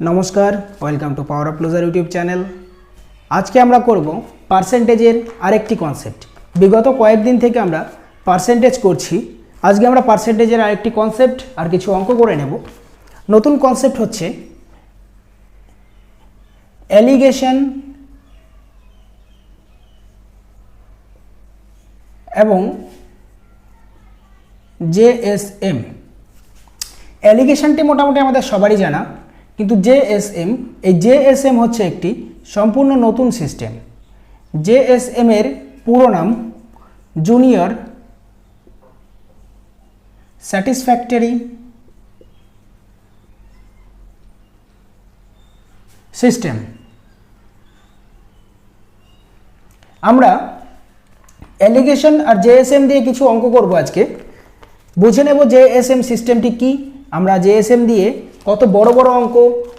নমস্কার, welcome to power of loser YouTube channel. আজকে আমরা করব পার্সেন্টেজের আরেকটি কনসেপ্ট। বিগত কয়েকদিন থেকে আমরা পার্সেন্টেজ করছি। আজকে আমরা পার্সেন্টেজের আরেকটি কনসেপ্ট আর কিছু অঙ্ক করে নেব। নতুন কনসেপ্ট হচ্ছে অ্যালিগেশন এবং জেএসএম। অ্যালিগেশনটি মোটামুটি আমাদের সবারই জানা, কিন্তু জেএসএম, এই জেএসএম হচ্ছে একটি সম্পূর্ণ নতুন সিস্টেম। জেএসএম এর পুরো নাম জুনিয়র স্যাটিসফ্যাক্টরি সিস্টেম। আমরা অ্যালিগেশন আর জেএসএম দিয়ে কিছু অঙ্ক করব আজকে। বুঝে নেব জেএসএম সিস্টেমটি কি, আমরা জেএসএম দিয়ে কত বড় বড় অঙ্ক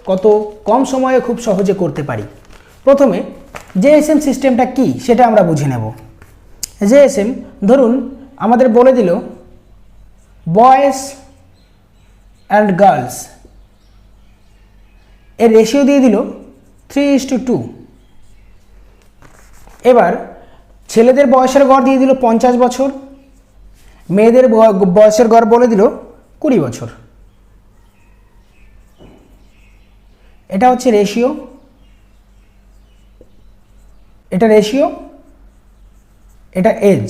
কত কম সময়ে খুব সহজে করতে পারি। প্রথমে জেএসএম সিস্টেমটা কি সেটা আমরা বুঝে নেব। জেএসএম ধরুন আমাদের বলে দিল বয়েজ অ্যান্ড গার্লস, এর রেশিও দিয়ে দিল 3:2। এবার ছেলেদের বয়সের গড় দিয়ে দিল 50 বছর, মেয়েদের বয়সের গড় বলে দিল 20 বছর। এটা হচ্ছে রেশিও, এটা রেশিও, এটা এজ।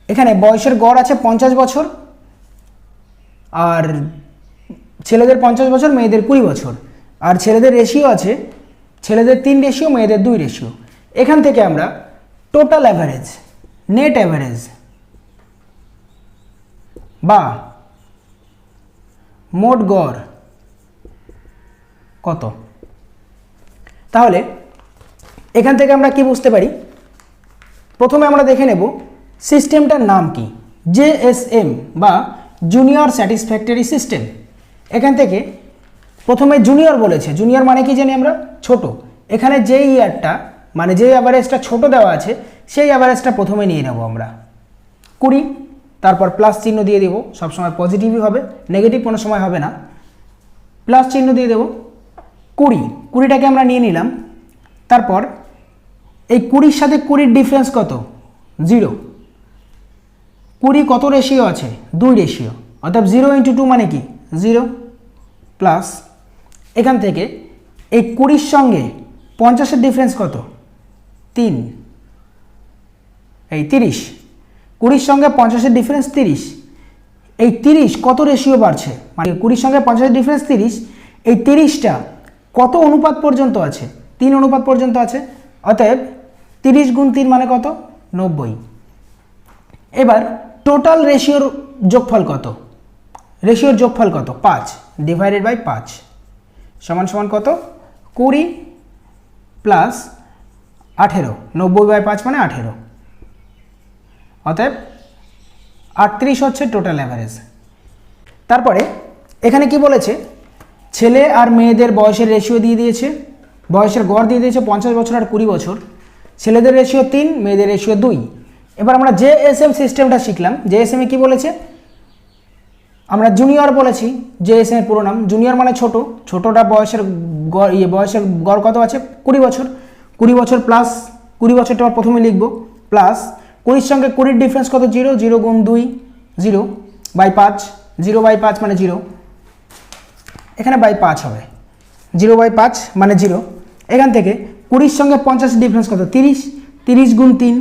এখানে বয়সের গড় আছে 50 বছর, আর ছেলেদের 50 বছর, মেয়েদের 20 বছর। আর ছেলেদের রেশিও আছে, ছেলেদের 3 রেশিও, মেয়েদের 2 রেশিও। এখান থেকে আমরা টোটাল অ্যাভারেজ, নেট অ্যাভারেজ বা মোট গড় কত, তাহলে এখান থেকে আমরা কি বুঝতে পারি। প্রথমে আমরা দেখে নেব সিস্টেমটার নাম কি, জেএসএম বা জুনিয়র স্যাটিসফ্যাক্টরি সিস্টেম। এখান থেকে প্রথমে জুনিয়র বলেছে, জুনিয়র মানে কি জানি আমরা, ছোট। এখানে যে ইয়ারটা মানে যে অ্যাভারেজটা ছোট দেওয়া আছে সেই অ্যাভারেজটা প্রথমে নিয়ে নেব আমরা 20, তারপর প্লাস চিহ্ন দিয়ে দেবো, সবসময় পজিটিভই হবে, নেগেটিভ কোনো সময় হবে না। প্লাস চিহ্ন দিয়ে দেবো 20টাকে আমরা নিয়ে নিলাম। তারপর এই 20-র সাথে 20-র ডিফারেন্স কত, 0। 20 কত রেশিও আছে, 2 রেশিও, অর্থাৎ 0 × 2 মানে কি 0, প্লাস এখান থেকে এই 20-র সঙ্গে 50-এর ডিফারেন্স কত, 3, এই 30। 20-র সঙ্গে 50-এর ডিফারেন্স 30। এই 30 কত রেশিও বাড়ছে, মানে 20-র সঙ্গে 50-এর ডিফারেন্স 30, এই 30টা কত অনুপাত পর্যন্ত আছে, 3 অনুপাত পর্যন্ত আছে। অতএব 30 × 3 মানে কত, 90। এবার টোটাল রেশিওর যোগফল কত, রেশিওর যোগফল কত, 5 ডিভাইডেড বাই 5 সমান সমান কত, 20 প্লাস 18, 90/5 মানে 18। অতএব 38 হচ্ছে টোটাল অ্যাভারেজ। তারপরে এখানে কি বলেছে, ছেলে আর মেয়েদের বয়সের রেশিও দিয়ে দিয়েছে, বয়সের গড় দিয়ে দিয়েছে 50 বছর আর 20 বছর। ছেলেদের রেশিও 3, মেয়েদের রেশিও 2। এবার আমরা জেএসএম সিস্টেমটা শিখলাম। জেএসএমে কি বলেছে, আমরা জুনিয়র বলেছি, জেএসএম এর পুরো নাম। জুনিয়র মানে ছোট, ছোটটা বয়সের বয়সের গড় কত আছে, 20 বছর। 20 বছর প্লাস 20 বছরটা প্রথমে লিখব, প্লাস 20-র সঙ্গে 20-র ডিফারেন্স কত, 0, 0 × 2 0/5, 0/5 মানে 0, এখানে বাই 5 হবে, 0/5 মানে 0। এখান থেকে 20-র সঙ্গে 50-এর ডিফারেন্স কত, 30, 30 × 3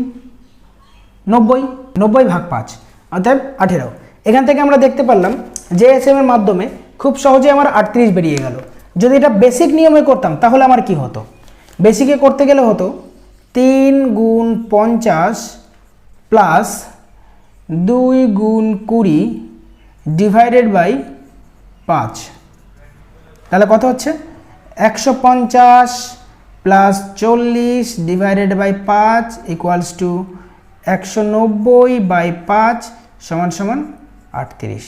90, 90/5 অর্থাৎ 18। এখান থেকে আমরা দেখতে পারলাম জেএসএম এর মাধ্যমে খুব সহজে আমার 38 বেরিয়ে গেল। যদি এটা বেসিক নিয়মে করতাম তাহলে আমার কি হতো, বেসিকে করতে গেলে হতো 3 × 50 প্লাস 2 × 20 ডিভাইডেড বাই 5। তাহলে কত হচ্ছে, 150 plus 40 divided by 5 equals to 190/5 সমান সমান 38।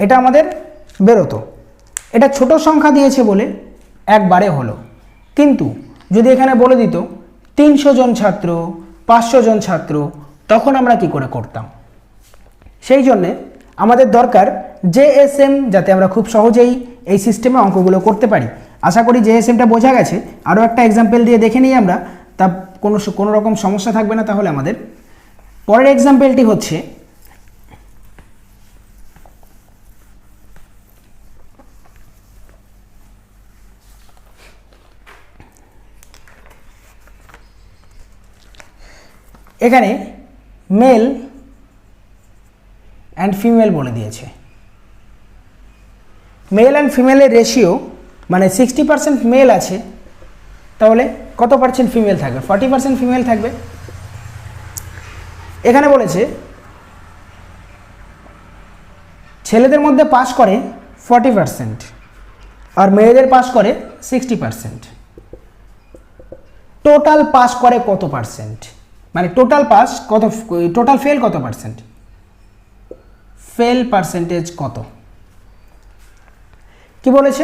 এটা আমাদের বেরোতো। এটা ছোট সংখ্যা দিয়েছে বলে একবারে হলো, কিন্তু যদি এখানে বলে দিত 300 জন ছাত্র, 500 জন ছাত্র, তখন আমরা কি করে করতাম। সেই জন্যে আমাদের দরকার জেএসএম, যাতে আমরা খুব সহজেই এই সিস্টেমে অঙ্কগুলো করতে পারি। আশা করি জেএসএমটা বোঝা গেছে। আরও একটা এক্সাম্পল দিয়ে দেখে নিই আমরা, তা কোনো রকম সমস্যা থাকবে না তাহলে আমাদের। পরের এক্সাম্পলটি হচ্ছে এখানে মেল অ্যান্ড ফিমেল বলে দিয়েছে। মেল অ্যান্ড ফিমেলের রেশিও মানে 60% মেল আছে, তাহলে কত পার্সেন্ট ফিমেল থাকবে? 40% ফিমেল থাকবে। এখানে বলেছে ছেলেদের মধ্যে পাস করে 40% আর মেয়েদের পাস করে 60%। টোটাল পাস করে কত পার্সেন্ট? মানে টোটাল পাস কত, টোটাল ফেল কত পার্সেন্ট? ফেল পার্সেন্টেজ কত? কি বলেছে?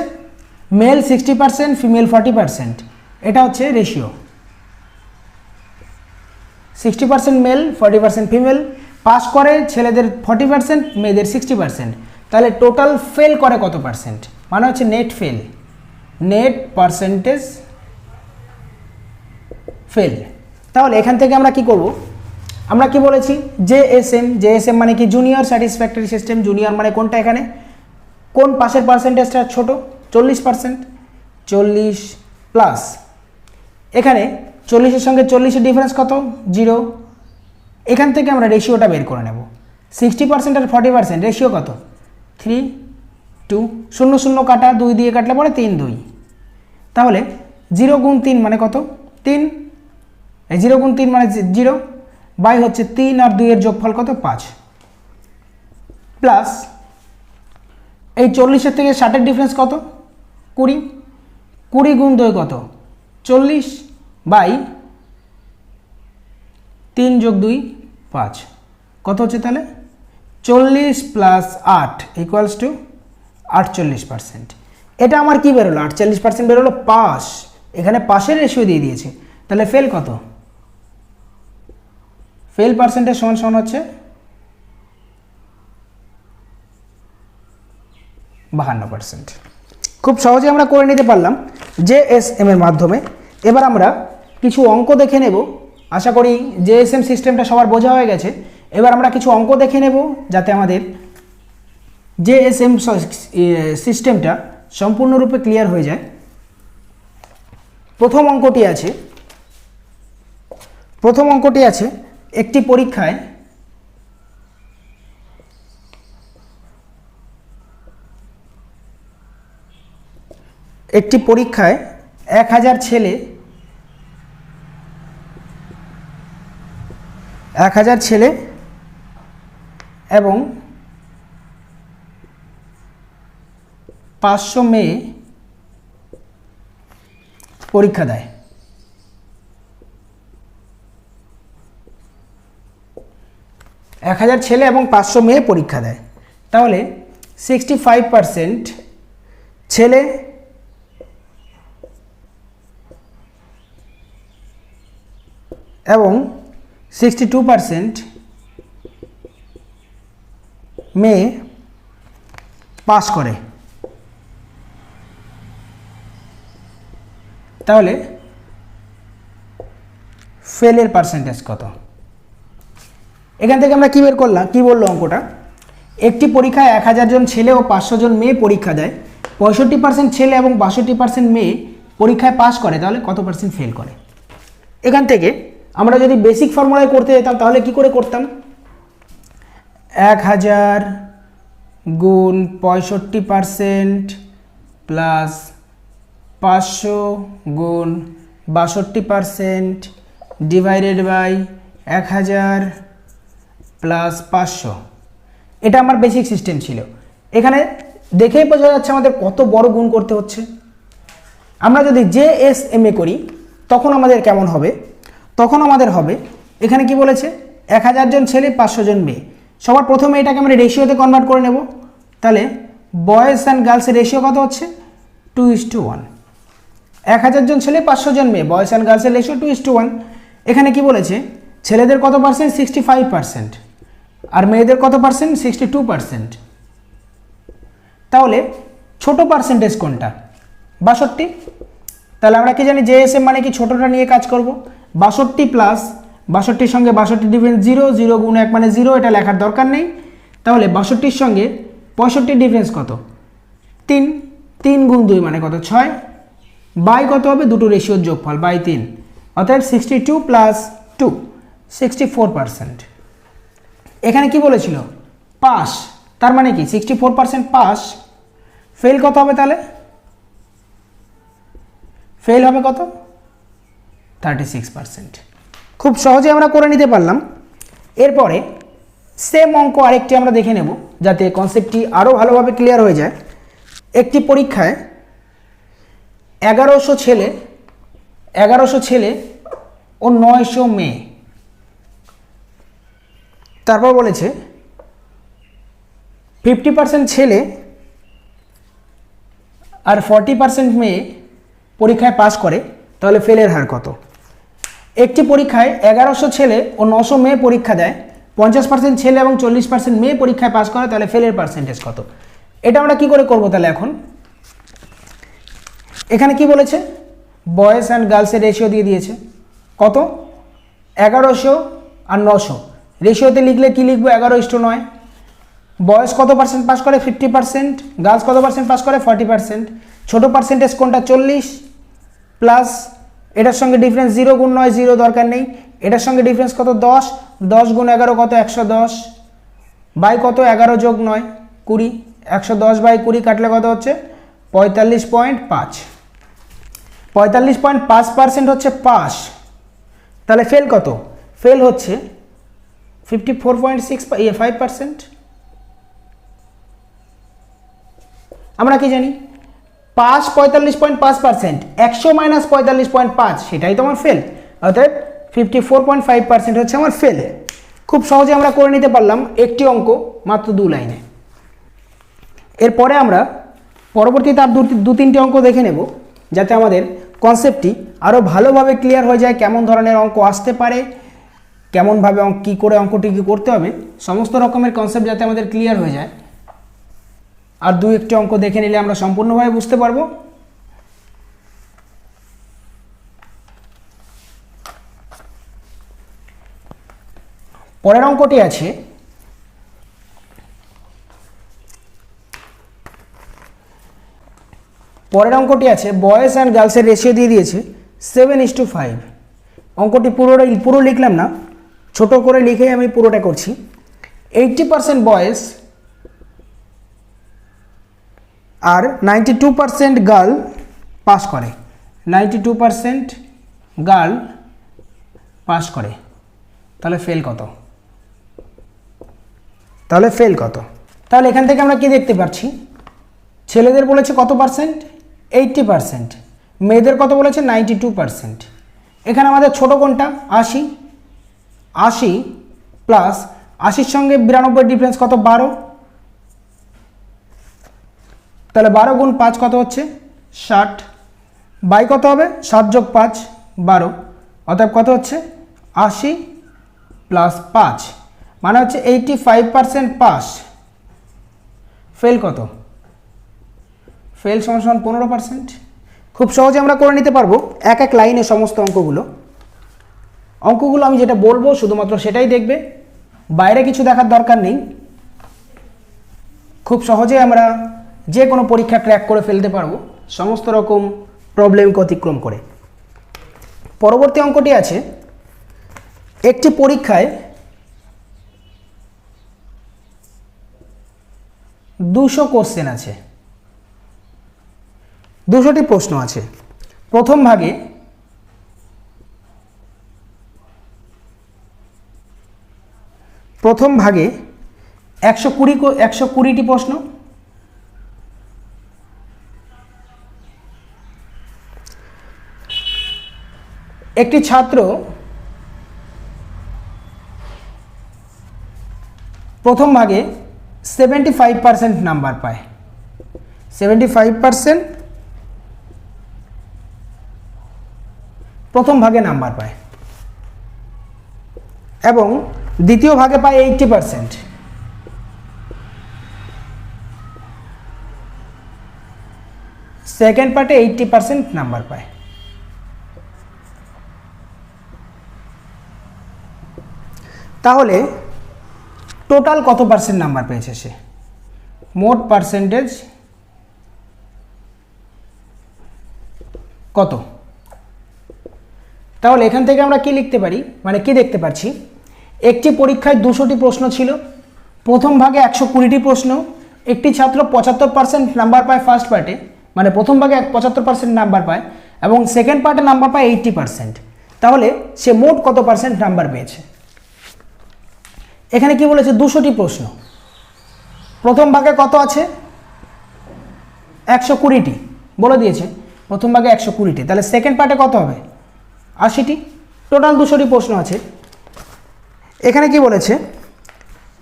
Male 60%, female 40%। এটা হচ্ছে রেশিও। 60% mail, 40% female. পাস করে ছেলেদের 40%, মেয়েদের 60%। তাহলে টোটাল ফেল করে কত পার্সেন্ট? মানে হচ্ছে net fail, net percentage fail. তাহলে এখান থেকে আমরা কি করব? আমরা কি বলেছি? জেএসএম মানে কি? Junior satisfactory system. জুনিয়র মানে কোনটা? এখানে কোন পাশের পার্সেন্টেজটা ছোট? 40%। 40 প্লাস এখানে 40-এর সঙ্গে 40-এর ডিফারেন্স কত? 0। এখান থেকে আমরা রেশিওটা বের করে নেব। 60% আর 40% রেশিও কত? 3:2। 0 0 কাটা, 2 দিয়ে কাটলে পরে 3 2। তাহলে 0 গুণ 3 মানে কত? 3। 0 গুণ 3 মানে 0, বাই হচ্ছে 3 আর 2 এর যোগফল কত? 5। প্লাস এই 40-এর থেকে 60-এর ডিফারেন্স কত? 20। 20 গুণ 2 কত? 40, বাই 3 যোগ 2 5। কত হচ্ছে তাহলে? 40 প্লাস 8 ইকুয়ালস টু 48%। এটা আমার কি বেরোলো? 48% বেরোলো পাস। এখানে পাসের রেশিও দিয়ে দিয়েছে। তাহলে ফেল কত? ফেল পার্সেন্টেজ সমান হচ্ছে 52%। খুব সহজে আমরা করে নিতে পারলাম জেএসএম এর মাধ্যমে। এবার আমরা কিছু অঙ্ক দেখে নেব। আশা করি জেএসএম সিস্টেমটা সবার বোঝা হয়ে গেছে। এবার আমরা কিছু অঙ্ক দেখে নেব যাতে আমাদের জেএসএম সিস্টেমটা সম্পূর্ণরূপে ক্লিয়ার হয়ে যায়। প্রথম অঙ্কটি আছে একটি পরীক্ষায় একটি পরীক্ষায় 1000 ছেলে এবং 500 মেয়ে পরীক্ষা দেয়। 1000 ছেলে এবং 500 মেয়ে পরীক্ষা দেয়। তাহলে 65% ছেলে এবং 62% মেয়ে পাস করে। তাহলে ফেলের পার্সেন্টেজ কত? এখান থেকে আমরা কি বের করলাম? কি বললো অঙ্কটা? একটি পরীক্ষায় 1000 জন ছেলে ও 500 জন মেয়ে পরীক্ষা দেয়। 65% ছেলে এবং 62% মেয়ে পরীক্ষায় পাস করে। তাহলে কত পার্সেন্ট ফেল করে? এখান থেকে আমরা যদি বেসিক ফর্মুলায় করতে যেতাম তাহলে কি করে করতাম? 1000 গুণ 65% প্লাস 500 গুণ 62% ডিভাইডেড বাই 1000 প্লাস 500। এটা আমার বেসিক সিস্টেম ছিল। এখানে দেখেই বোঝা যাচ্ছে আমাদের কত বড় গুণ করতে হচ্ছে। আমরা যদি জেএসএমএ করি তখন আমাদের কেমন হবে? তখন আমাদের হবে এখানে কি বলেছে? 1000 জন ছেলে 500 জন মেয়ে। সবার প্রথমে এটাকে আমরা রেশিওতে কনভার্ট করে নেব। তাহলে বয়েজ অ্যান্ড গার্লসের রেশিও কত হচ্ছে? 2:1। 1000 জন ছেলে 500 জন মেয়ে, বয়েজ অ্যান্ড গার্লসের রেশিও 2:1। এখানে কি বলেছে? ছেলেদের কত পার্সেন্ট? 65%। আর মেয়েদের কত পার্সেন্ট? 62%। তাহলে ছোট পার্সেন্টেজ কোনটা? 62। তাহলে আমরা কি জানি জেএসএম মানে কি ছোটটা নিয়ে কাজ করব। 62 প্লাস 62-র সঙ্গে 62 ডিফারেন্স 0, 0 গুণ 1 মানে 0, এটা লেখার দরকার নেই। তাহলে 62-র সঙ্গে 65 ডিফারেন্স কত? 3, 3 গুণ 2 মানে কত? 6, বাই কত হবে? দুটো রেশিওর যোগফল বাই 3, অর্থাৎ 62 প্লাস 2 64%। এখানে কি বলেছিল? পাস, তার মানে কি 64% পাস। ফেল কত হবে তাহলে? ফেল হবে কত? 36%। খুব সহজে আমরা করে নিতে পারলাম। এরপরে সেম অঙ্ক আরেকটি আমরা দেখে নেব যাতে কনসেপ্টটি আরও ভালোভাবে ক্লিয়ার হয়ে যায়। একটি পরীক্ষায় 1100 ছেলে ও 900 মেয়ে, তারপর বলেছে 50% ছেলে আর 40% মেয়ে পরীক্ষায় পাস করে, তাহলে ফেলের হার কত? একটি পরীক্ষায় 1100 ছেলে ও 900 মেয়ে পরীক্ষা দেয়, 50% ছেলে এবং 40% মেয়ে পরীক্ষায় পাস করে, তাহলে ফেলের পার্সেন্টেজ কত? এটা আমরা কি করে করব তাহলে? এখন এখানে কি বলেছে? বয়েজ অ্যান্ড গার্লসের রেশিও দিয়ে দিয়েছে কত? 1100 আর 900। রেশিওতে লিখলে কি লিখবো? 11:9। বয়েজ কত পার্সেন্ট পাস করে? 50%। গার্লস কত পার্সেন্ট পাস করে? 40%। ছোট পার্সেন্টেজ কোনটা? 40 প্লাস এটার সঙ্গে ডিফারেন্স 0 গুণ 9, 0 দরকার নেই। এটার সঙ্গে ডিফারেন্স কত? 10, 10 গুণ 11 কত? 110, বাই কত? 11 যোগ 9 20, 110 বাই 20 কাটলে কত হচ্ছে? 45.5। 45.5% হচ্ছে পাস। তাহলে ফেল কত? ফেল হচ্ছে 54.5%। আমরা কি জানি? পাস 45.5%, 100 মাইনাস 45.5 সেটাই তো আমার ফেল, অর্থাৎ 54.5% হচ্ছে আমার ফেল। খুব সহজে আমরা করে নিতে পারলাম একটি অঙ্ক মাত্র 2 লাইনে। এরপরে আমরা পরবর্তীতে আর 2-3টি অঙ্ক দেখে নেব যাতে আমাদের কনসেপ্টটি আরও ভালোভাবে ক্লিয়ার হয়ে যায়। কেমন ধরনের অঙ্ক আসতে পারে, কেমনভাবে কী করে অঙ্কটি কী করতে হবে, সমস্ত রকমের কনসেপ্ট যাতে আমাদের ক্লিয়ার হয়ে যায়। আর 2-1টি অঙ্ক দেখে নিলে আমরা সম্পূর্ণভাবে বুঝতে পারবো। পরের অঙ্কটি আছে বয়েজ অ্যান্ড গার্লসের রেশিও দিয়ে দিয়েছে 7:5। অঙ্কটি পুরো লিখলাম না, ছোট করে লিখে আমি পুরোটা করছি। 80% বয়েজ আর 92% গার্ল পাস করে, 92% গার্ল পাস করে, তাহলে ফেল কত? তাহলে এখান থেকে আমরা কি দেখতে পাচ্ছি? ছেলেদের বলেছে কত পার্সেন্ট? 80%। মেয়েদের কত বলেছে? 92%। এখানে আমাদের ছোট কোনটা? 80। 80 প্লাস 80-র সঙ্গে 92 ডিফারেন্স কত? 12। তাহলে 12 গুণ 5 কত হচ্ছে? 60, বাই কত হবে? 7 যোগ 5 12, অতএব কত হচ্ছে? 80 প্লাস 5 মানে হচ্ছে 85% পাস। ফেল কত? ফেল সমান 15%। খুব সহজে আমরা করে নিতে পারবো এক এক লাইনে সমস্ত অঙ্কগুলো আমি যেটা বলবো শুধুমাত্র সেটাই দেখবে, বাইরে কিছু দেখার দরকার নেই। খুব সহজে আমরা যে কোনো পরীক্ষা ক্র্যাক করে ফেলতে পারবো সমস্ত রকম প্রবলেমকে অতিক্রম করে। পরবর্তী অঙ্কটি আছে, একটি পরীক্ষায় 200 কোশ্চেন আছে, 200টি প্রশ্ন আছে। প্রথম ভাগে 120টি প্রশ্ন, একটি ছাত্র প্রথম ভাগে 75% নাম্বার পায়, 75% প্রথম ভাগে নাম্বার পায় এবং দ্বিতীয় ভাগে পায় 80%। সেকেন্ড পার্টে 80% নাম্বার পায়। তাহলে টোটাল কত পার্সেন্ট নাম্বার পেয়েছে সে? মোট পার্সেন্টেজ কত? তাহলে এখান থেকে আমরা কি লিখতে পারি, মানে কি দেখতে পাচ্ছি, একটি পরীক্ষায় 200টি প্রশ্ন ছিল, প্রথম ভাগে 120টি প্রশ্ন, একটি ছাত্র 75% নাম্বার পায় ফার্স্ট পার্টে, মানে প্রথম ভাগে 75% নাম্বার পায় এবং সেকেন্ড পার্টে নাম্বার পায় 80%। তাহলে সে মোট কত পার্সেন্ট নাম্বার পেয়েছে? এখানে কি বলেছে? 200টি প্রশ্ন, প্রথম ভাগে কত আছে? 120টি বলে দিয়েছে, প্রথম ভাগে 120টি। তাহলে সেকেন্ড পার্টে কত হবে? 80টি। টোটাল 200টি প্রশ্ন আছে। এখানে কি বলেছে?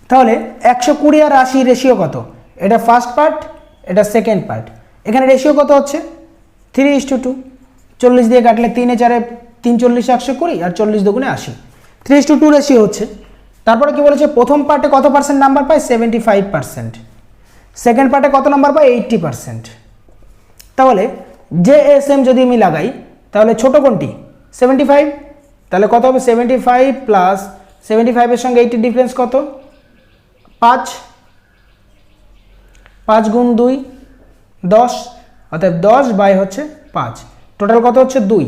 তাহলে 120 আর 80 রেশিও কত? এটা ফার্স্ট পার্ট, এটা সেকেন্ড পার্ট। এখানে রেশিও কত হচ্ছে? 3:2। 40 দিয়ে কাটলে 3 এ 4 3 40 120 আর 40 দুগুণে 80, 3:2 রেশিও হচ্ছে। তারপরে কি বলেছে? প্রথম পার্টে কত পার্সেন্ট নাম্বার পায়? 75%। সেকেন্ড পার্টে কত নাম্বার পায়? 80%। তাহলে JSM যদি আমি লাগাই তাহলে ছোট কোনটি? 75। তাহলে কত হবে? 75 প্লাস 75 এর সঙ্গে 80 ডিফারেন্স কত? 5। 5 গুণ 2 10, অর্থাৎ 10 বাই হচ্ছে 5, টোটাল কত হচ্ছে? 2।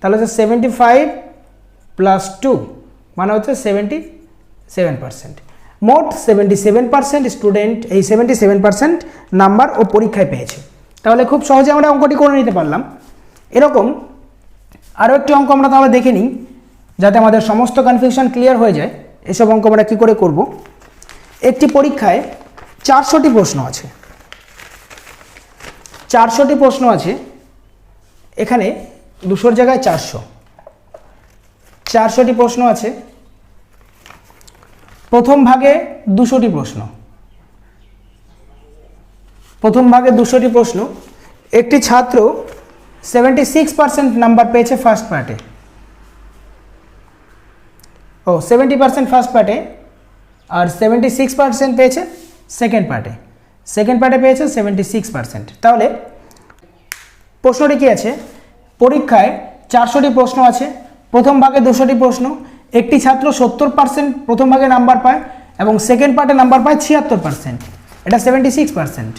তাহলে হচ্ছে 75 প্লাস 2 মানে হচ্ছে 77%। মোট 77% স্টুডেন্ট এই 77% নাম্বার ও পরীক্ষায় পেয়েছে। তাহলে খুব সহজে আমরা অঙ্কটি করে নিতে পারলাম। এরকম আরও একটি অঙ্ক আমরা তাহলে দেখে নিই, যাতে আমাদের সমস্ত কনফিউশন ক্লিয়ার হয়ে যায়। এসব অঙ্ক আমরা কী করে করব? একটি পরীক্ষায় 400টি প্রশ্ন আছে, 400টি প্রশ্ন আছে। এখানে 200 জায়গায় 400টি প্রশ্ন আছে। প্রথম ভাগে 200টি প্রশ্ন, প্রথম ভাগে 200টি প্রশ্ন। একটি ছাত্র 76% নাম্বার পেয়েছে ফার্স্ট পার্টে, 70% ফার্স্ট পার্টে আর 76% পেয়েছে সেকেন্ড পার্টে। সেকেন্ড পার্টে পেয়েছে 76%। তাহলে প্রশ্নটি কি আছে? পরীক্ষায় 400টি প্রশ্ন আছে, প্রথম ভাগে 200টি প্রশ্ন, একটি ছাত্র 70% প্রথম ভাগে নাম্বার পায় এবং সেকেন্ড পার্টে নাম্বার পায় 76%, এটা 76%।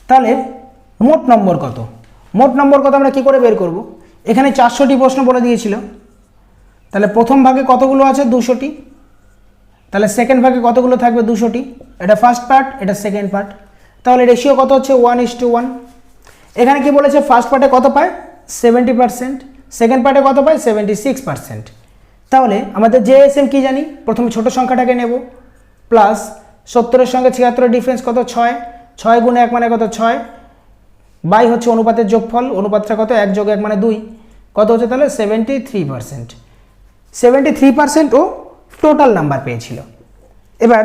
তাহলে মোট নম্বর কত? মোট নম্বর কত আমরা কি করে বের করব? এখানে 400টি প্রশ্ন বলে দিয়েছিল, তাহলে প্রথম ভাগে কতগুলো আছে? 200টি। তাহলে সেকেন্ড ভাগে কতগুলো থাকবে? 200টি। এটা ফার্স্ট পার্ট, এটা সেকেন্ড পার্ট। তাহলে রেশিও কত হচ্ছে? 1:1। এখানে কি বলেছে? ফার্স্ট পার্টে কত পায়? 70%, সেকেন্ড পার্টে কত পায়? 76%। তাহলে আমাদের JSM কি জানি? প্রথমে ছোট সংখ্যাটাকে নেব, প্লাস 70-এর সঙ্গে 76 ডিফারেন্স কত? 6। 6 গুণ 1 মানে কত? 6 বাই হচ্ছে অনুপাতের যোগফল, অনুপাতটা কত? 1 যোগ 1 মানে 2, কত হচ্ছে? তাহলে 73%। 73% ও টোটাল নাম্বার পেয়েছিল। এবার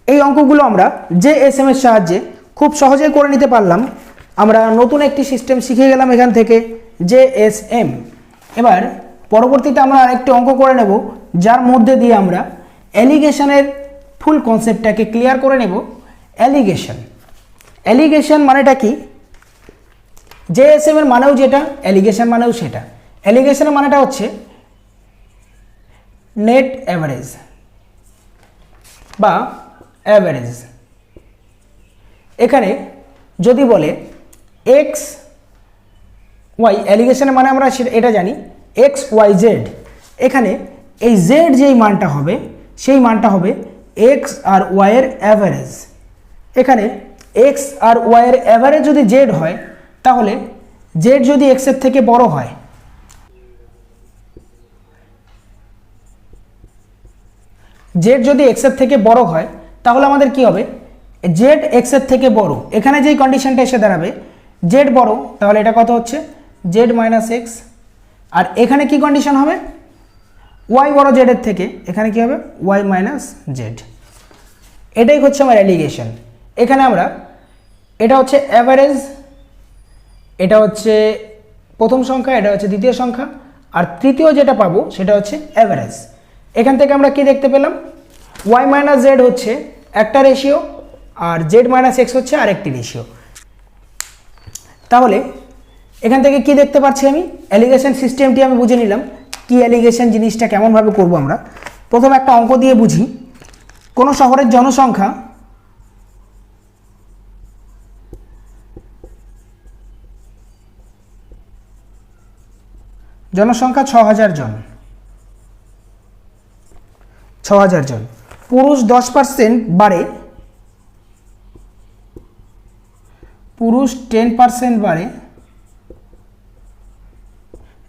এই অঙ্কগুলো আমরা JSM এর সাহায্যে খুব সহজেই করে নিতে পারলাম। আমরা নতুন একটি সিস্টেম শিখে গেলাম এখান থেকে, JSM। এবার পরবর্তীতে আমরা আরেকটি অঙ্ক করে নেব, যার মধ্যে দিয়ে আমরা অ্যালিগেশনের ফুল কনসেপ্টটাকে ক্লিয়ার করে নেব। অ্যালিগেশন মানেটা কি? JSM এর মানেও যেটা, অ্যালিগেশন মানেও সেটা। অ্যালিগেশনের মানেটা হচ্ছে নেট অ্যাভারেজ বা অ্যাভারেজ। এখানে যদি বলে এক্স ওয়াই, অ্যালিগেশনের মানে আমরা এটা জানি XYZ। এখানে এই জেড যেই মানটা হবে সেই মানটা হবে এক্স আর ওয়াই এর অ্যাভারেজ। এখানে এক্স আর ওয়াই এর অ্যাভারেজ যদি জেড হয়, তাহলে জেড যদি এক্সের থেকে বড় হয়, জেড যদি এক্সের থেকে বড় হয় তাহলে আমাদের কি হবে? জেড এক্সের থেকে বড়। এখানে যেই কন্ডিশনটা এসে দাঁড়াবে, জেড বড়, তাহলে এটা কত হচ্ছে? Z minus x. আর এখানে কি কন্ডিশন হবে? ওয়াই বড় জেডের থেকে, এখানে কি হবে? Y minus Z. এটাই হচ্ছে আমার অ্যালিগেশন। এখানে আমরা এটা হচ্ছে অ্যাভারেজ, এটা হচ্ছে প্রথম সংখ্যা, এটা হচ্ছে দ্বিতীয় সংখ্যা, আর তৃতীয় যেটা পাবো সেটা হচ্ছে অ্যাভারেজ। এখান থেকে আমরা কি দেখতে পেলাম? ওয়াই মাইনাস জেড হচ্ছে একটা রেশিও আর জেড মাইনাস এক্স হচ্ছে আরেকটি রেশিও। তাহলে এখান থেকে কি দেখতে পাচ্ছি আমি, অ্যালিগেশন সিস্টেমটি আমি বুঝে নিলাম, কি অ্যালিগেশন জিনিসটা কেমনভাবে করব আমরা। প্রথমে একটা অঙ্ক দিয়ে বুঝি। কোনো শহরের জনসংখ্যা জনসংখ্যা 6000 জন, 6000 জন। পুরুষ 10% বাড়ে, পুরুষ 10% বাড়ে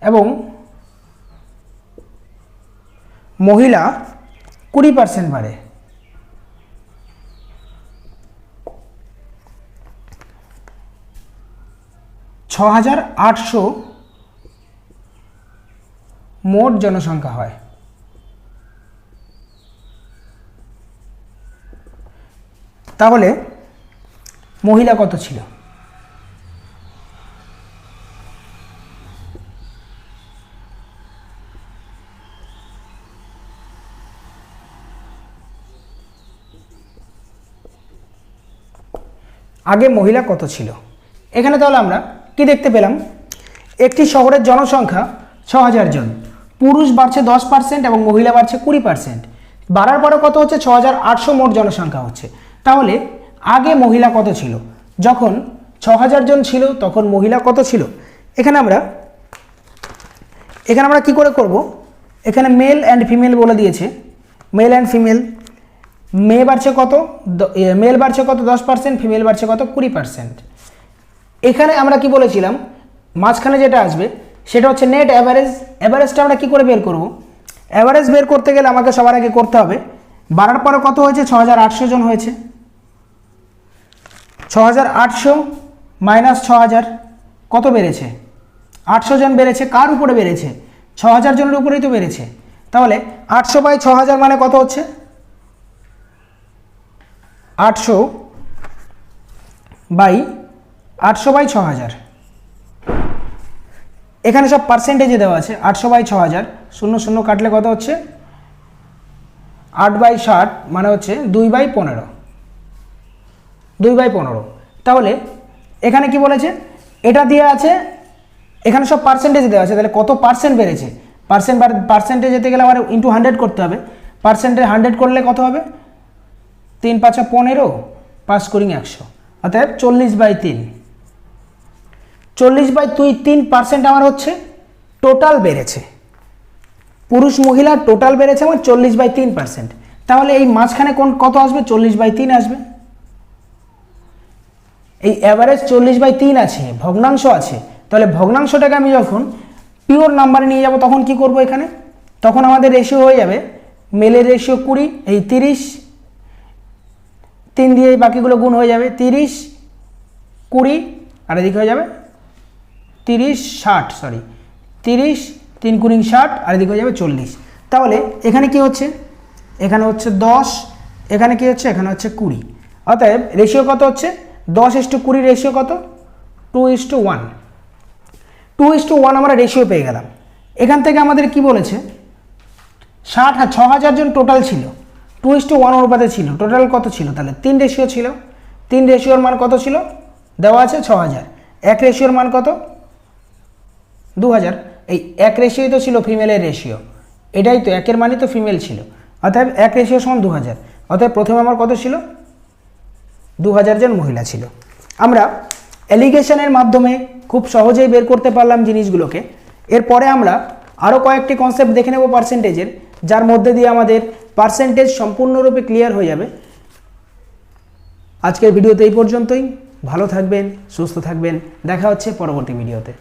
এবং মহিলা 20% বাড়ে। (6800) মোট জনসংখ্যা হয়। তাহলে মহিলা কত ছিল? আগে মহিলা কত ছিল? এখানে তাহলে আমরা কি দেখতে পেলাম, একটি শহরের জনসংখ্যা 6000 জন, পুরুষ বাড়ছে 10% এবং মহিলা বাড়ছে 20%। বাড়ার পরে কত হচ্ছে? 6800 মোট জনসংখ্যা হচ্ছে। তাহলে আগে মহিলা কত ছিল? যখন 6000 জন ছিল তখন মহিলা কত ছিল? এখানে আমরা কি করে করব, এখানে মেল অ্যান্ড ফিমেল বলে দিয়েছে, মেল অ্যান্ড ফিমেল। মেয়ে বাড়ছে কত? মেল বাড়ছে কত? 10%, ফিমেল বাড়ছে কত? 20%। এখানে আমরা কি বলেছিলাম, মাঝখানে যেটা আসবে সেটা হচ্ছে নেট অ্যাভারেজ। অ্যাভারেজটা আমরা কি করে বের করব? অ্যাভারেজ বের করতে গেলে আমাকে সবার আগে করতে হবে, বাড়ার পরে কত হয়েছে? 6800 জন হয়েছে। 6800 মাইনাস 6000 কত বেড়েছে? 800 জন বেড়েছে। কার উপরে বেড়েছে? 6000 জনের উপরেই তো বেড়েছে। তাহলে 800 বাই 6000 মানে কত হচ্ছে? 800 বাই 6000। এখানে সব পার্সেন্টেজে দেওয়া আছে। 800 বাই 6000, 0 0 কাটলে কত হচ্ছে? 8 বাই 60 মানে হচ্ছে 2/15, 2/15। তাহলে এখানে কি বলেছে, এটা দেওয়া আছে, এখানে সব পার্সেন্টেজে দেওয়া আছে। তাহলে কত পার্সেন্ট বেড়েছে? পার্সেন্টেজ যেতে গেলে আমার ইন্টু 100 করতে হবে। পার্সেন্টেজ 100 করলে কত হবে? 3 5 15, 5 কুড়ি 100, অর্থাৎ 40/3। 40/3% আমার হচ্ছে টোটাল বেড়েছে, পুরুষ মহিলা টোটাল বেড়েছে আমার 40/3%। তাহলে এই মাঝখানে কত আসবে? 40/3 আসবে। এই অ্যাভারেজ 40/3 আছে, ভগ্নাংশ আছে। তাহলে ভগ্নাংশটাকে আমি যখন পিওর নাম্বারে নিয়ে যাব তখন কি করব? এখানে তখন আমাদের রেশিও হয়ে যাবে, মেলের রেশিও 20, এই 30, 3 দিয়ে এই বাকিগুলো গুণ হয়ে যাবে, 30 20, আর এদিকে হয়ে যাবে 30 60, সরি 30, 3 × 60, আর এদিকে হয়ে যাবে 40। তাহলে এখানে কি হচ্ছে? এখানে হচ্ছে 10, এখানে কি হচ্ছে? এখানে হচ্ছে 20। অতএব রেশিও কত হচ্ছে? 10:20 রেশিও কত? 2:1। 2:1 আমরা রেশিও পেয়ে গেলাম। এখান থেকে আমাদের কি বলেছে? 6000 জন টোটাল ছিল, 2:1 অনুপাতে ছিল। টোটাল কত ছিল? তাহলে 3 রেশিও ছিল। 3 রেশিওর মান কত ছিল? দেওয়া আছে 6000। 1 রেশিওর মান কত? 2000। এই 1 রেশিওই তো ছিল ফিমেলের রেশিও, এটাই তো 1-এর মানই তো ফিমেল ছিল। অতএব 1 রেশিও সমান 2000। অতএব প্রথমে আমার কত ছিল? 2000 জন মহিলা ছিল। আমরা অ্যালিগেশনের মাধ্যমে খুব সহজেই বের করতে পারলাম জিনিসগুলোকে। এরপরে আমরা আরও কয়েকটি কনসেপ্ট দেখে নেব পার্সেন্টেজের, যার মধ্যে দিয়ে আমাদের পার্সেন্টেজ সম্পূর্ণরূপে ক্লিয়ার হয়ে যাবে। আজকের ভিডিওতে এই পর্যন্তই। ভালো থাকবেন, সুস্থ থাকবেন, দেখা হচ্ছে পরবর্তী ভিডিওতে।